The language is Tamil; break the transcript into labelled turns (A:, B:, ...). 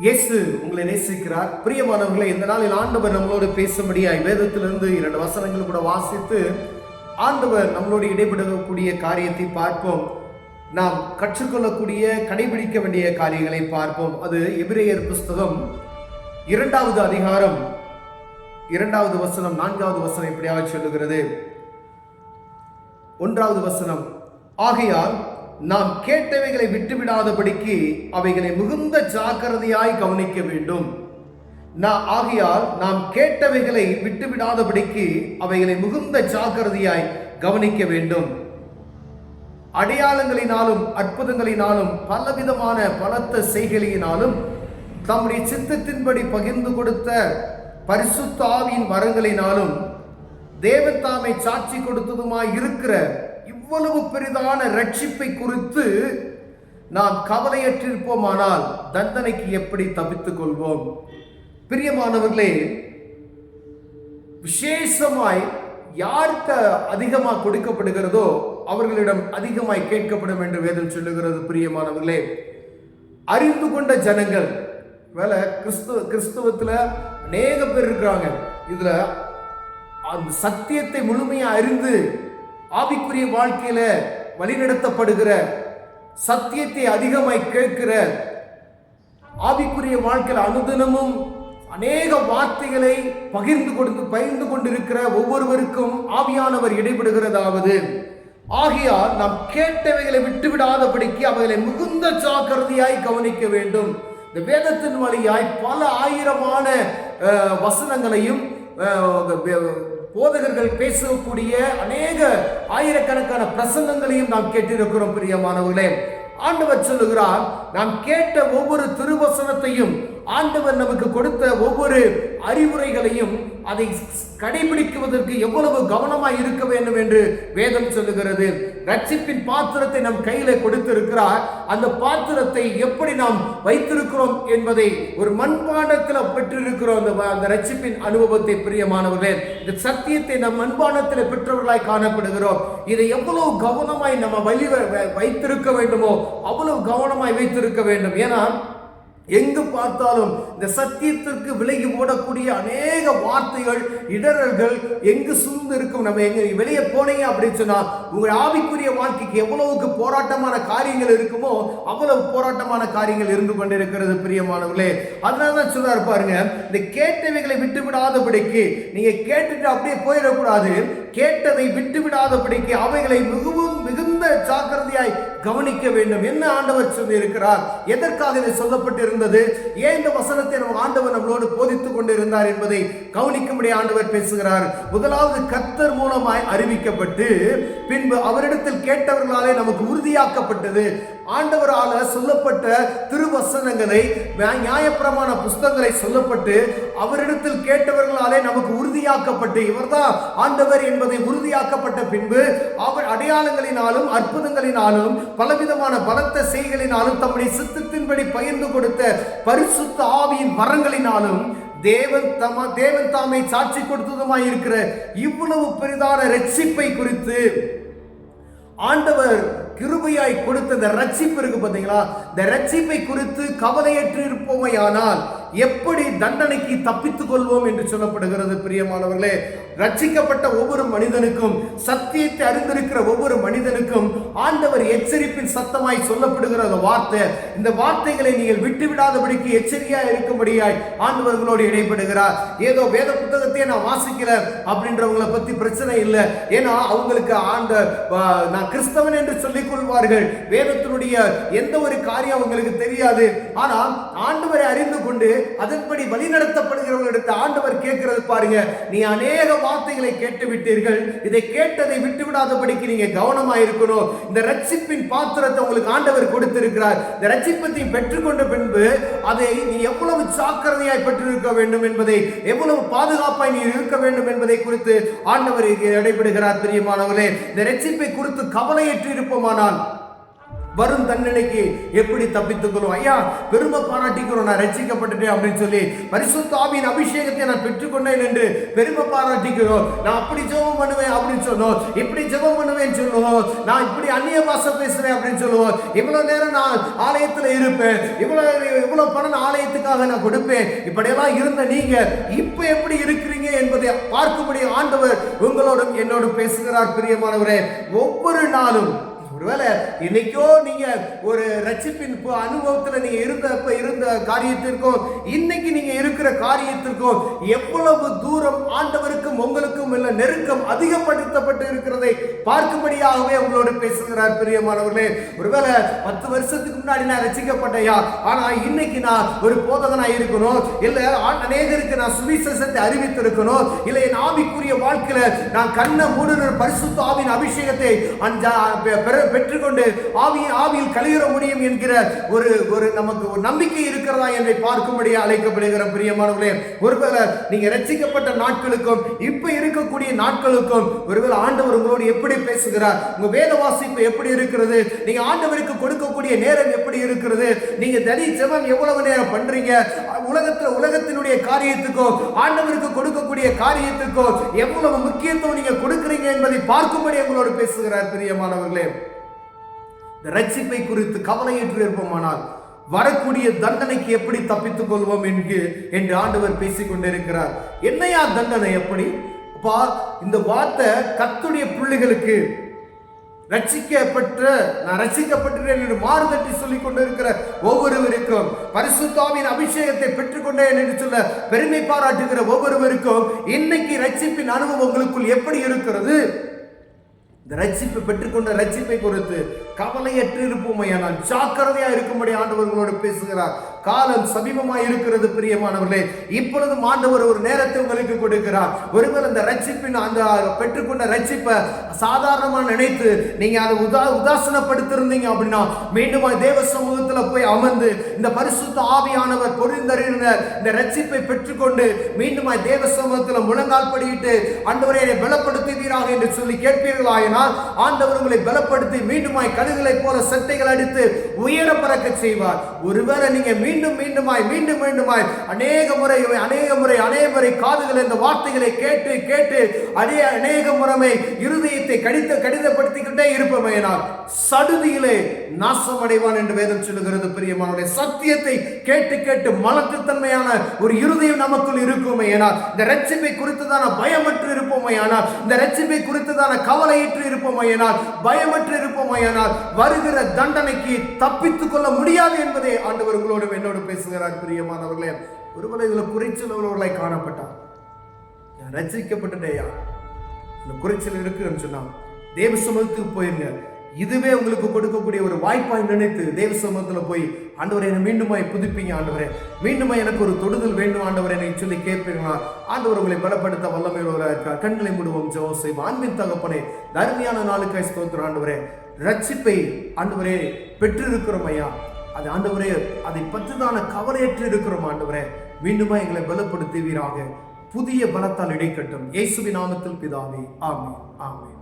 A: இயேசு உங்களை நேசிக்கிறார். பிரியமானவர்களை, இந்த நாளில் ஆண்டவர் நம்மளோடு பேசும்படியாய் வேதத்திலிருந்து 2 வசனங்கள் கூட வாசித்து ஆண்டவர் நம்மளோடு இடைபெறக்கூடிய காரியத்தை பார்ப்போம். நாம் கற்றுக்கொள்ளக்கூடிய கடைபிடிக்க வேண்டிய காரியங்களை பார்ப்போம். அது எபிரேயர் புஸ்தகம் 2வது அதிகாரம் 2வது வசனம் 4வது வசனம் இப்படியாக சொல்லுகிறது. 1வது வசனம், ஆகையால் நாம் கேட்டவைகளை விட்டுவிடாதபடிக்கு அவைகளை மிகுந்த ஜாக்கிரதையாய் கவனிக்க வேண்டும். ஆகையால் நாம் கேட்டவைகளை விட்டுவிடாதபடிக்கு அவைகளை மிகுந்த ஜாக்கிரதையாய் கவனிக்க வேண்டும். அடையாளங்களினாலும் அற்புதங்களினாலும் பலவிதமான பலத்த செய்கைகளினாலும் தம்முடைய சித்தத்தின்படி பகிர்ந்து கொடுத்த பரிசுத்த ஆவியின் வரங்களினாலும் தேவன் தாமே சாட்சி கொடுத்ததுமாய் இருக்கிற இவ்வளவு பெரிதான ரட்சிப்பை குறித்து நாம் கவலையற்றிருப்போமானால் தண்டனைக்கு எப்படி தப்பித்துக் கொள்வோம்? பிரியமானவர்களே, விசேஷமாய் யாருக்கு அதிகமாக கொடுக்கப்படுகிறதோ அவர்களிடம் அதிகமாய் கேட்கப்படும் என்று வேதம் சொல்லுகிறது. பிரியமானவர்களே, அறிந்து கொண்ட ஜனங்கள், வேலை கிறிஸ்துவத்துல அநேக பேர் இருக்கிறாங்க. இதுல அந்த சத்தியத்தை முழுமையா அறிந்து ஆவிக்குரிய வாழ்க்கையில வழிநடத்தப்படுகிற, சத்தியத்தை அதிகமாய் கேட்கிற, ஆவிக்குரிய வாழ்க்கையில் அனுதினமும் அநேக வார்த்தைகளை பகிர்ந்து கொண்டிருக்கிற ஒவ்வொருவருக்கும் ஆவியானவர் இடைபடுகிறதாவது, ஆகையால் நாம் கேட்டவைகளை விட்டுவிடாதபடிக்கு அவைகளை மிகுந்த ஜாக்கிரதையாய் கவனிக்க வேண்டும். இந்த வேதத்தின் வழியாய் பல ஆயிரமான வசனங்களையும் போதகர்கள் பேசக்கூடிய அநேக ஆயிரக்கணக்கான பிரசங்கங்களையும் நாம் கேட்டிருக்கிறோம். பிரியமானவர்களே, ஆண்டவர் சொல்லுகிறார், நாம் கேட்ட ஒவ்வொரு திருவசனத்தையும், ஆண்டவர் நமக்கு கொடுத்த ஒவ்வொரு அறிவுரைகளையும் அதை கடைபிடிக்குவதற்கு எவ்வளவு கவனமாய் இருக்க வேண்டும் என்று வேதம் சொல்லுகிறது. ரட்சிப்பின் பாத்திரத்தை நம் கையில கொடுத்திருக்கிறார். அந்த பாத்திரத்தை எப்படி நாம் வைத்திருக்கிறோம் என்பதை ஒரு மண்பாண்டத்தில் பெற்றிருக்கிறோம். அந்த ரட்சிப்பின் அனுபவத்தை, பிரியமானவர்களே, இந்த சத்தியத்தை நம் மண்பாண்டத்தில் பெற்றவர்களாய் காணப்படுகிறோம். இதை எவ்வளவு கவனமாய் நம்ம வைத்திருக்க வேண்டுமோ அவ்வளவு கவனமாய் வைத்திருக்க வேண்டும். ஏன்னா எங்கு பார்த்தாலும் இந்த சத்தியத்திற்கு விலகி ஓடக்கூடிய அநேக வார்த்தைகள், இடரல்கள் எங்கு சூழ்ந்து இருக்கும். நம்ம எங்க வெளியே போனீங்க அப்படின்னு சொன்னா உங்கள் ஆவிக்குரிய வாழ்க்கைக்கு எவ்வளவுக்கு போராட்டமான காரியங்கள் இருக்குமோ அவ்வளவு போராட்டமான காரியங்கள் இருந்து கொண்டிருக்கிறது. பிரியமானவர்களே, அதனாலதான் சொல்றாரு பாருங்க, இந்த கேட்டவைகளை விட்டு விடாதபடிக்கு, நீங்க கேட்டுட்டு அப்படியே போயிடக்கூடாது. கேட்டதை விட்டு விடாதபடிக்கு அவைகளை மிகுந்த ஜாக்கிரதையாய் கவனிக்க வேண்டும். என்ன ஆண்டவர் சொல்லி இருக்கிறார்? எதற்காக இது சொல்லப்பட்டிருந்தது? ஏன் இந்த வசனத்தை நம்ம ஆண்டவர் நம்மளோடு போதித்துக் கொண்டிருந்தார் என்பதை கவனிக்கும்படி ஆண்டவர் பேசுகிறார். முதலாவது கர்த்தர் மூலமாய் அறிவிக்கப்பட்டு பின்பு அவரிடத்தில் கேட்டவர்களாலே நமக்கு உறுதியாக்கப்பட்டது. ஆண்டவரால சொல்லப்பட்ட திருவசனங்களை, நியாயப்பிரமாண புஸ்தகங்களை சொல்லப்பட்டு அவரிடத்தில் கேட்டவர்களாலே நமக்கு உறுதியாக்கப்பட்டு, இவர்தான் ஆண்டவர் என்பதை உறுதியாக்கப்பட்ட பின்பு அவர் அடையாளங்களினாலும் அற்புதங்களினாலும் பலவிதமான பலத்த செய்களினாலும் தம்முடைய சித்தத்தின்படி பகிர்ந்து கொடுத்த பரிசுத்த ஆவியின் வரங்களினாலும் தேவன் தாமே சாட்சி கொடுத்ததுமாய் இருக்கிற இவ்வளவு பெரிதான ரட்சிப்பை குறித்து ஆண்டவர் கிருபையாய் கொடுத்த இந்த ரட்சிப்பு இருக்கு பார்த்தீங்களா, இந்த ரட்சிப்பை குறித்து கவலையற்று இருப்போமையானால் எப்படி தண்டனைக்கு தப்பித்துக் கொள்வோம் என்று சொல்லப்படுகிறது. பிரியமானவர்களே, ரட்சிக்கப்பட்ட ஒவ்வொரு மனிதனுக்கும், சத்தியத்தை அறிந்திருக்கிற ஒவ்வொரு மனிதனுக்கும் ஆண்டவர் எச்சரிப்பின் சத்தமாய் சொல்லப்படுகிற வார்த்தை, இந்த வார்த்தைகளை நீங்கள் விட்டுவிடாதபடிக்கு எச்சரிக்கையா இருக்கும்படியாய் ஆண்டவர்களோடு இடைப்படுகிறார். ஏதோ வேத புத்தகத்தையே நான் வாசிக்கல அப்படின்றவங்களை பத்தி பிரச்சனை இல்லை. ஏன்னா அவங்களுக்கு நான் கிறிஸ்தவன் என்று சொல்லிக் கொள்வார்கள். வேதத்தினுடைய எந்த ஒரு காரியம் அவங்களுக்கு தெரியாது. ஆனால் ஆண்டவரை அறிந்து கொண்டு அதன்படி வழிநடத்தப்படுகிறவர்களிடத்து ஆண்டவர் கேட்கிறது பாருங்க, நீ அநேக வார்த்தைகளை கேட்டு விட்டீர்கள், இதை கேட்டதை விட்டுவிடாதபடிக்கு நீங்க கவனமா இருக்கணும். இந்த ரட்சிப்பின் பாத்திரத்தை உங்களுக்கு ஆண்டவர் கொடுத்திருக்கிறார். இந்த ரட்சிப்பத்தை பெற்றுக்கொண்ட பின்பு அதை நீ எவ்வளவு ஜாக்கிரதையாய் பெற்றிருக்க வேண்டும் என்பதை, எவ்வளவு பாதுகாப்பாய் நீ இருக்க வேண்டும் என்பதை குறித்து ஆண்டவர் இடைபடுகிறார். பிரியமானவர்களே, இந்த ரட்சிப்பை குறித்து கவலையற்று இருப்போமானால் வரும் தண்டனைக்கு எப்படி தப்பித்துக்கிறோம்? ஐயா, பெருமை பாராட்டிக்கிறோம், நான் ரட்சிக்கப்பட்டுட்டேன் அப்படின்னு சொல்லி, பரிசுத்த ஆவியின் அபிஷேகத்தை நான் பெற்றுக்கொண்டேன் என்று பெருமை பாராட்டிக்கிறோம். நான் அப்படி ஜெபம் பண்ணுவேன் அப்படின்னு சொன்னோம், இப்படி ஜெபம் பண்ணுவேன்னு சொல்லுவோம், நான் இப்படி அந்நிய பாஷை பேசுறேன் அப்படின்னு சொல்லுவோம், இவ்வளவு நேரம் நான் ஆலயத்துல இருப்பேன், இவ்வளவு பணம் ஆலயத்துக்காக நான் கொடுப்பேன், இப்படியெல்லாம் இருந்த நீங்க இப்ப எப்படி இருக்கிறீங்க என்பதை பார்க்கும்படி ஆண்டவர் உங்களோடும் என்னோடும் பேசுகிறார். பிரியமானவரே, ஒவ்வொரு நாளும் ஒருவேளை இன்னைக்கோ நீங்க ஒரு ரட்சிப்பின் அனுபவத்துல நீங்க இருந்த காரியத்திற்கும் இன்னைக்கு நீங்க இருக்கிற காரியத்திற்கும் எவ்வளவு தூரம் ஆண்டவருக்கும் உங்களுக்கும் உள்ள நெருக்கம் அதிகப்படுத்தப்பட்டு இருக்கிறதை பார்க்கும்படியாகவே உங்களோடு பேசுகிறார். பிரியமானவர்களே, ஒருவேளை 10 வருஷத்துக்கு முன்னாடி நான் ரட்சிக்கப்பட்டையா, ஆனா இன்னைக்கு நான் ஒரு போதகனா இருக்கணும், இல்ல அநேகருக்கு நான் சுவிசேஷத்தை அறிவித்திருக்கணும், இல்ல என் ஆவிக்குரிய வாழ்க்கையில நான் கண்ண மூடுற பரிசுத்த ஆவியின் அபிஷேகத்தை பெற்றுக்கொண்டு ஆவியில் கழிகிற முடியும் என்கிற ஒரு நமக்கு ஒரு நம்பிக்கை இருக்கிறதா என்பதை பார்க்கும்படி அழைக்கப்படுகிற பிரியமானவர்களே, ஒருவேளை நீங்க ரட்சிக்கப்பட்ட நாட்களுக்கும் இப்ப இருக்கக்கூடிய நாட்களுக்கும் ஒருவேளை ஆண்டவர் உங்களோடு எப்படி பேசுகிறார், உங்க வேத வாசிப்பு எப்படி இருக்கிறது, நீங்க ஆண்டவருக்கு கொடுக்கக்கூடிய நேரம் எப்படி இருக்கிறது, நீங்க தனி ஜெபம் எவ்வளவு நேரம் பண்றீங்க, உலகத்தினுடைய காரியத்துக்கோ ஆண்டவருக்கு கொடுக்கக்கூடிய காரியத்துக்கோ எவ்வளவு முக்கியத்துவம் நீங்க கொடுக்கிறீங்க என்பதை பார்க்கும்படி உங்களோடு பேசுகிறார். பிரியமானவர்களே, ரட்சிப்பை குறித்து கவலையற்று இருப்போமானால் வரக்கூடிய தண்டனைக்கு எப்படி தப்பித்துக் கொள்வோம் என்று ஆண்டவர் பேசிக் கொண்டிருக்கிறார். என்னையா தண்டனை? எப்படி இந்த வார்த்தை கர்த்தருடைய பிள்ளைகளுக்கு நான் ரட்சிக்கப்பட்டேன் என்று மாறுதட்டி சொல்லிக் கொண்டிருக்கிற ஒவ்வொருவருக்கும், பரிசுத்த ஆவியின் அபிஷேகத்தை பெற்றுக்கொண்டேன் என்று சொல்ல பெருமை பாராட்டுகிற ஒவ்வொருவருக்கும் இன்னைக்கு ரட்சிப்பின் அனுபவம் உங்களுக்குள் எப்படி இருக்கிறது? இந்த ரட்சிப்பை பெற்றுக்கொண்ட ரட்சிப்பை குறித்து கவலையற்று இருப்போமையானால் ஜாக்கிரதையா இருக்கும்படி ஆண்டவர்களோடு பேசுகிறார். காலம் சமீபமாய் இருக்கிறது. பிரியமானவர்களே, இப்பொழுதும் ஆண்டவர் ஒரு நேரத்தை உங்களுக்கு கொடுக்கிறார். ஒருவேளை இந்த ரட்சிப்பின் அந்த பெற்றுக்கொண்ட ரட்சிப்பை சாதாரணமா நினைத்து நீங்க அதை உதாசனப்படுத்திருந்தீங்க அப்படின்னா மீண்டும் தேவ சமூகத்துல போய் அமர்ந்து இந்த பரிசுத்த ஆவியானவர் பொருந்தறிந்த இந்த ரட்சிப்பை பெற்றுக்கொண்டு மீண்டும் தேவ சமூகத்துல முழங்கால் படியிட்டு ஆண்டவரை பலப்படுத்துவீராக என்று சொல்லி கேட்பீர்களாயினால் ஆண்டவர் உங்களை பலப்படுத்தி மீண்டுமாய் கழுகுகளை போல சட்டைகள் அடித்து உயர பறக்க செய்வார். ஒருவேளை நீங்க மீண்டும் மீண்டுமாய் அநேக முறை காதுகள் இந்த வார்த்தைகளை கேட்டு அநேக முறை இருதயத்தை கடிதப்படுத்திக்கிட்டே இருப்பமையினால் சடுதியிலே நாசம் அடைவான் என்று வேதம் சொல்லுகிறது. பிரியமானவர்களே, சத்தியத்தை கேட்டு மலட்டுத்தன்மையான ஒரு இருதயம் நமக்குள் இருக்குமே ஆனால் இந்த ரட்சிப்பை குறித்துதான பயமற்று இருப்போமே ஆனால் இந்த ரட்சிப்பை குறித்துதான கவலையற்று இருப்போமே ஆனால் பயமற்று இருப்போமே ஆனால் வருகிற தண்டனைக்கு தப்பித்துக் கொள்ள முடியாது என்பதை ஆண்டவர் உங்களோடு என்னோடு பேசுகிறார். பிரியமானவர்களே, ஒருவேளை இதுல குறைச்சல் உள்ளவர்களை காணப்பட்டார், ரட்சிக்கப்பட்டேயா குறைச்சல் இருக்குன்னு சொன்னா தேவ சமூகத்துக்கு போயிருங்க. இதுவே உங்களுக்கு கொடுக்கக்கூடிய ஒரு வாய்ப்பாய் நினைத்து தேவ சமூகத்துல போய் ஆண்டவரை என்னை மீண்டுமாய் புதுப்பிங்க, ஆண்டவரே மீண்டுமாய் எனக்கு ஒரு தொடுதல் வேண்டும் ஆண்டவரை என்னை சொல்லி கேட்பீங்களா? ஆண்டவர் உங்களை பலப்படுத்த வல்லமையுள்ளவராக இருக்கிறார். கண்களை மூடுவோம், ஜெபம் செய்வோம். அன்பின் தகப்பனே, தர்மியான நாளுக்காய் ஸ்தோத்திரம் ஆண்டவரே. ரட்சிப்பை ஆண்டவரே பெற்றிருக்கிறோம் ஐயா, அது ஆண்டவரே அதை பற்றிதான கவலையற்று இருக்கிறோம் ஆண்டவரே. மீண்டுமா எங்களை பலப்படுத்துவீராக. புதிய பலத்தால் இடைக்கட்டும். இயேசுவின் நாமத்தில் பிதாவே, ஆமென், ஆமென்.